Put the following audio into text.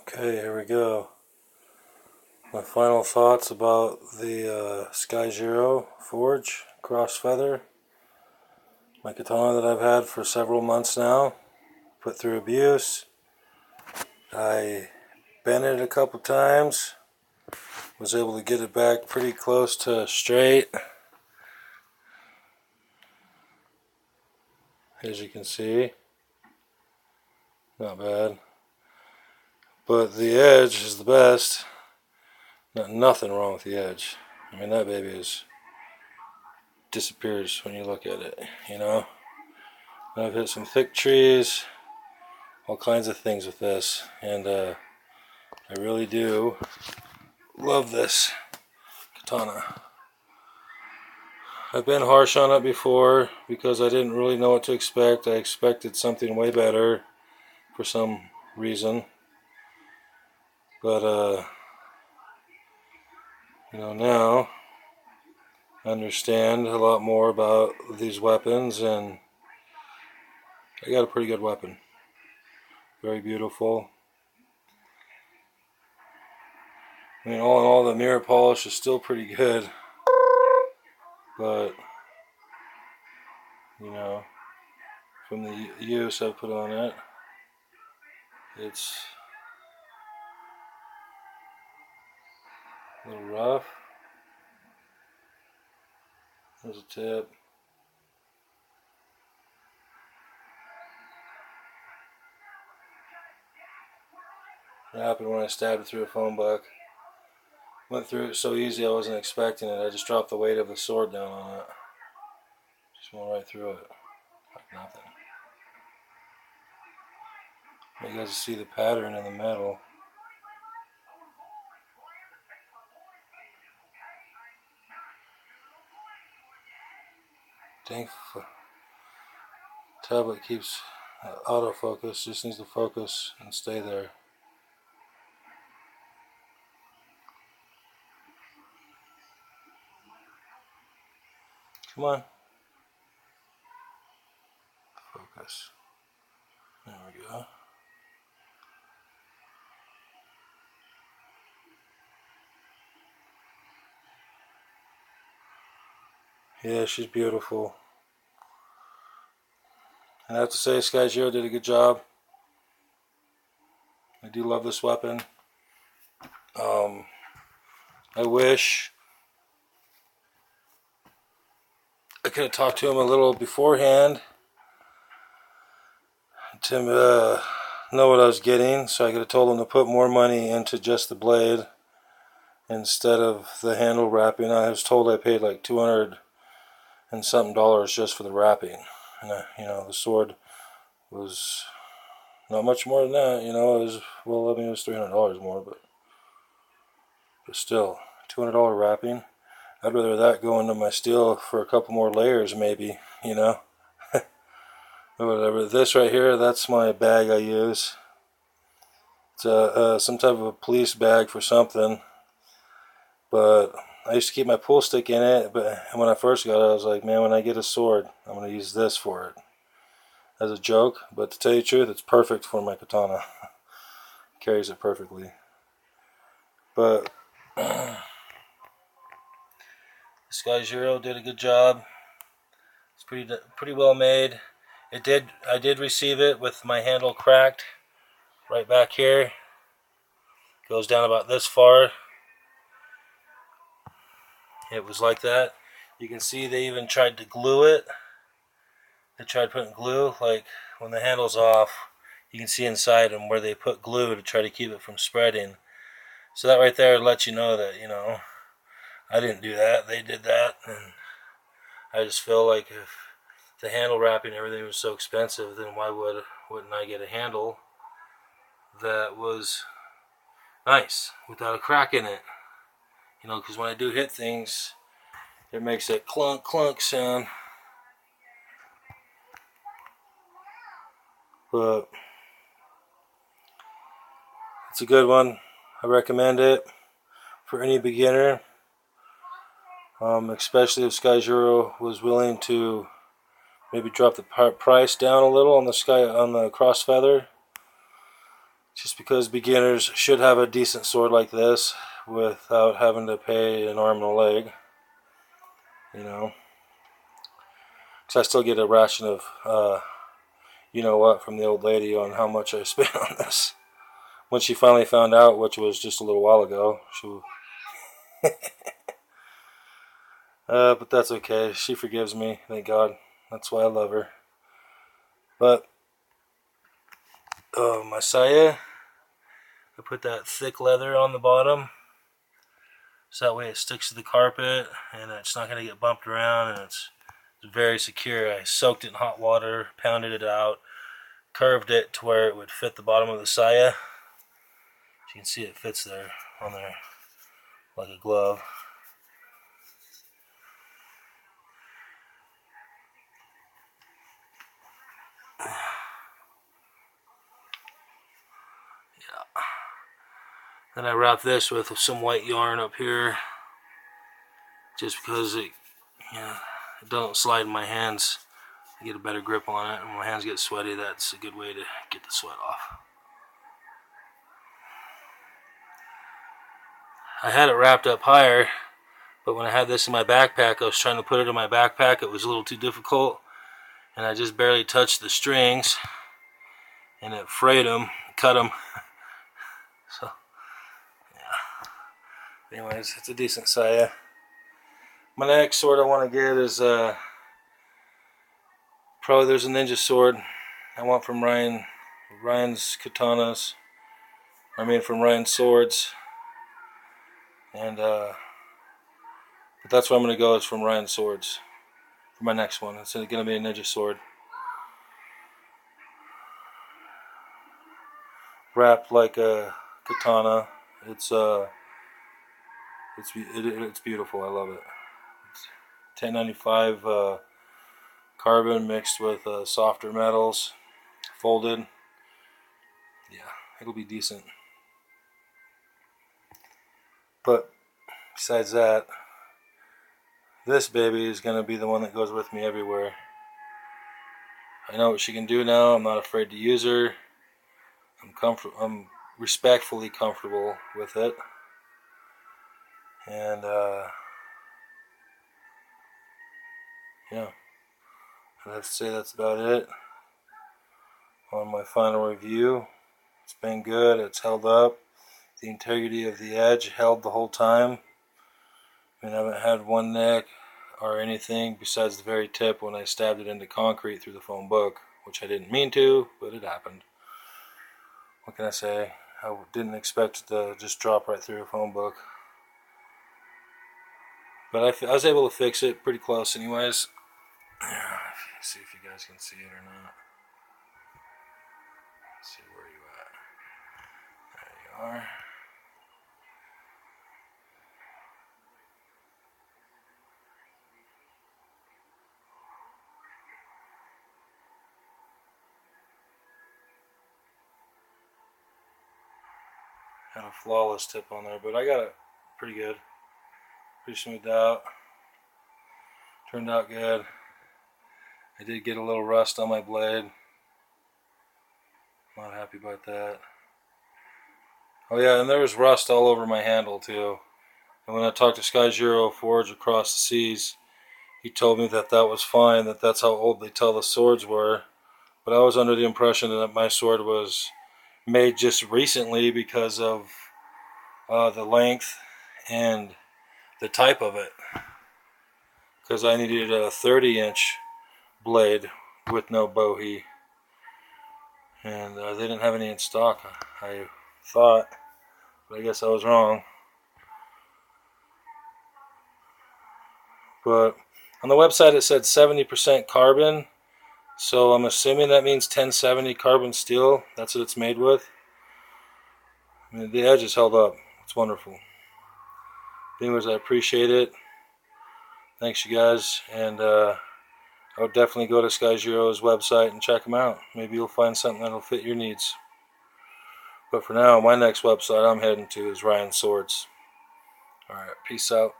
Okay, here we go. My final thoughts about the SkyJiro Forge Cross Feather. My katana that I've had for several months now. Put through abuse. I bent it a couple times. Was able to get it back pretty close to straight. As you can see. Not bad. But the edge is the best. Nothing wrong with the edge. I mean, that baby disappears when you look at it, you know. I've hit some thick trees, all kinds of things with this, and I really do love this katana. I've been harsh on it before because I didn't really know what to expect. I expected something way better for some reason, but you know, now I understand a lot more about these weapons, and I got a pretty good weapon. Very beautiful. I mean, all in all, the mirror polish is still pretty good, but you know, from the use I put on it, it's a little rough. There's a tip. It happened when I stabbed it through a phone book. Went through it so easy I wasn't expecting it. I just dropped the weight of the sword down on it. Just went right through it. Like nothing. You guys see the pattern in the metal. Dang, tablet keeps autofocus. Just needs to focus and stay there. Come on. Focus. There we go. Yeah, she's beautiful. And I have to say, SkyJiro did a good job. I do love this weapon. I wish I could have talked to him a little beforehand to know what I was getting, so I could have told him to put more money into just the blade instead of the handle wrapping. I was told I paid like $200 and something just for the wrapping, and you know, the sword was not much more than that. You know, it was, well, I mean, it was $300 more, but still, $200 wrapping. I'd rather that go into my steel for a couple more layers, maybe, you know. Or whatever. This right here, that's my bag I use. It's some type of a police bag for something. But I used to keep my pool stick in it. But when I first got it, I was like, man, when I get a sword, I'm going to use this for it. As a joke. But to tell you the truth, it's perfect for my katana. Carries it perfectly. But SkyJiro did a good job. It's pretty well made. I did receive it with my handle cracked right back here. Goes down about this far. It was like that. You can see they even tried to glue it. They tried putting glue, like when the handle's off, you can see inside them where they put glue to try to keep it from spreading. So that right there lets you know that, you know, I didn't do that. They did that, and I just feel like if the handle wrapping and everything was so expensive, then why wouldn't I get a handle that was nice without a crack in it? You know, because when I do hit things, it makes that clunk clunk sound. But it's a good one. I recommend it for any beginner, especially if SkyJiro was willing to maybe drop the price down a little on the cross feather. Just because beginners should have a decent sword like this without having to pay an arm and a leg, you know. Because I still get a ration of you know what from the old lady on how much I spent on this. When she finally found out, which was just a little while ago, but that's okay. She forgives me, thank God. That's why I love her. But my saya, I put that thick leather on the bottom, so that way it sticks to the carpet and it's not going to get bumped around, and it's very secure. I soaked it in hot water, pounded it out, curved it to where it would fit the bottom of the saya. As you can see, it fits there on there like a glove. Yeah. Then I wrap this with some white yarn up here, just because it doesn't slide in my hands. I get a better grip on it. When my hands get sweaty, that's a good way to get the sweat off. I had it wrapped up higher, but when I had this in my backpack, I was trying to put it in my backpack. It was a little too difficult, and I just barely touched the strings, and it frayed them, cut them. So, yeah. Anyways, it's a decent saya. My next sword I want to get is probably there's a ninja sword I want from Ryan's katanas. I mean from Ryan's swords. And but that's where I'm going to go, is from Ryan's swords for my next one. It's going to be a ninja sword, wrapped like a katana. It's beautiful. I love it. It's 1095 carbon mixed with softer metals, folded. Yeah, it'll be decent. But besides that, this baby is going to be the one that goes with me everywhere. I know what she can do now. I'm not afraid to use her. I'm respectfully comfortable with it. And yeah, I'd have to say that's about it on my final review. It's been good. It's held up. The integrity of the edge held the whole time. I haven't had one neck or anything besides the very tip when I stabbed it into concrete through the phone book, which I didn't mean to, but it happened. What can I say? I didn't expect it to just drop right through a phone book. But I was able to fix it pretty close anyways. Let's see if you guys can see it or not. Let's see, where you at? There you are. Had a flawless tip on there, but I got it pretty good. Pretty smoothed out. Turned out good. I did get a little rust on my blade. Not happy about that. Oh yeah, and there was rust all over my handle too. And when I talked to SkyJiro Forge across the seas, he told me that that was fine, that that's how old they tell the swords were. But I was under the impression that my sword was made just recently because of the length and the type of it. Because I needed a 30-inch blade with no bohea. And they didn't have any in stock, I thought. But I guess I was wrong. But on the website it said 70% carbon. So I'm assuming that means 1070 carbon steel. That's what it's made with. I mean, the edge is held up. It's wonderful. Anyways, I appreciate it. Thanks, you guys. And I would definitely go to SkyJiro's website and check them out. Maybe you'll find something that'll fit your needs. But for now, my next website I'm heading to is Ryan's Swords. Alright, peace out.